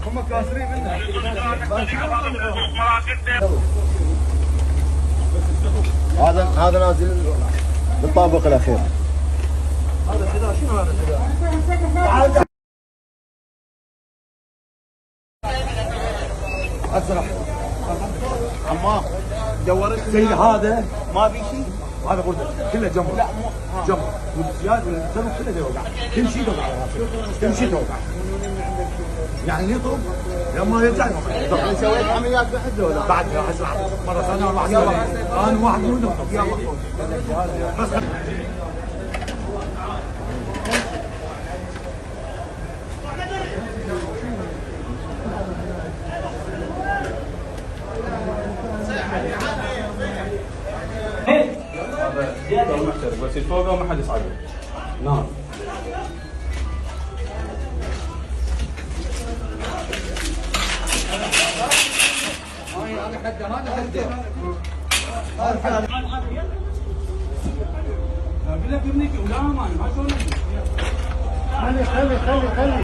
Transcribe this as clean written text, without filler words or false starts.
هم كاسرين منها. هذا نازل بالطابق الاخير. هذا الحذاء شنو هذا الحذاء؟ اسرع عمار دورت زي هذا ما في شيء. هذا غرده كله جمر. لا جمر والزياد والزلمه كله يوقع. تمشي توقع تمشي توقع. يعني يطلب لما يرجع سويت عمليات بحد ولا بعد اسرع مره ثانيه واحد انا واحد من يلا بس زياده المحترف بس فوقه وما حد يصعده. نعم. هذا حده هذا حده. اقول لك ابنك ولا ما شلون. خلي